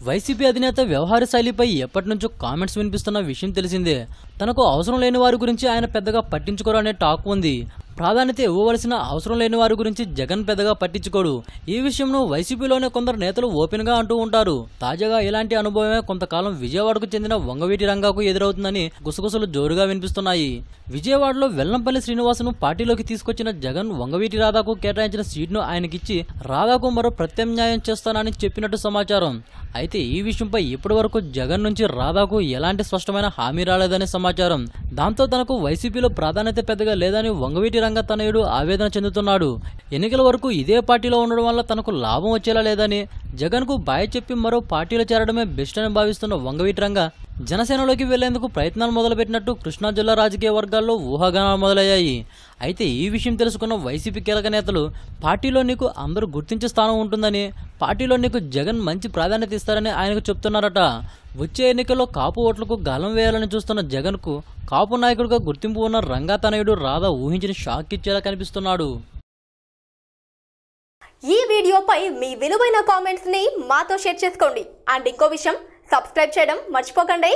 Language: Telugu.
వైసీపీ అధినేత వ్యవహార శైలిపై ఎప్పటినుంచో కామెంట్స్ వినిపిస్తున్న విషయం తెలిసిందే. తనకు అవసరం లేని వారి గురించి ఆయన పెద్దగా పట్టించుకోరు అనే టాక్ ఉంది. ప్రాధాన్యత ఇవ్వవలసిన అవసరం లేని వారి గురించి జగన్ పెద్దగా పట్టించుకోడు. ఈ విషయంలో వైసీపీలోనే కొందరు నేతలు ఓపెన్ గా అంటూ ఉంటారు. తాజాగా ఇలాంటి అనుభవమే కొంతకాలం విజయవాడకు చెందిన వంగవీటి రంగాకు ఎదురవుతుందని గుసగుసలు జోరుగా వినిపిస్తున్నాయి. విజయవాడలో వెల్లంపల్లి శ్రీనివాసును పార్టీలోకి తీసుకొచ్చిన జగన్ వంగవీటి రాధాకు కేటాయించిన సీట్ను ఆయనకిచ్చి రాధాకు మరో ప్రత్యామ్నాయం చేస్తానని చెప్పినట్టు సమాచారం. అయితే ఈ విషయంపై ఇప్పటి వరకు జగన్ నుంచి రాధాకు ఎలాంటి స్పష్టమైన హామీ రాలేదని సమాచారం. దాంతో తనకు వైసీపీలో ప్రాధాన్యత పెద్దగా లేదని వంగవీటి రంగ తనయుడు ఆవేదన చెందుతున్నాడు. ఎన్నికల వరకు ఇదే పార్టీలో ఉండడం వల్ల తనకు లాభం వచ్చేలా లేదని, జగన్ కు బాయ్ చెప్పి మరో పార్టీలో చేరడమే బెస్ట్ అని భావిస్తున్న వంగవీటి రంగ జనసేనలోకి వెళ్లేందుకు ప్రయత్నాలు మొదలుపెట్టినట్టు కృష్ణా జిల్లా రాజకీయ వర్గాల్లో ఊహాగానాలు మొదలయ్యాయి. అయితే ఈ విషయం తెలుసుకున్న వైసీపీ కీలక నేతలు పార్టీలో నీకు అందరూ గుర్తించే స్థానం ఉంటుందని, పార్టీలో నీకు జగన్ మంచి ప్రాధాన్యత ఇస్తారని ఆయనకు చెప్తున్నారట. వచ్చే ఎన్నికల్లో కాపు ఓట్లకు గాలం వేయాలని చూస్తున్న జగన్ కు కాపు నాయకుడిగా గుర్తింపు ఉన్న రంగా తనయుడు రాధా ఊహించిన షాక్ ఇచ్చేలా కనిపిస్తున్నాడు. ఈ వీడియోపై మీ విలువైన కామెంట్స్ ని మాతో షేర్ చేసుకోండి. అండ్ ఇంకో విషయం, సబ్స్క్రైబ్ చేయడం మర్చిపోకండి.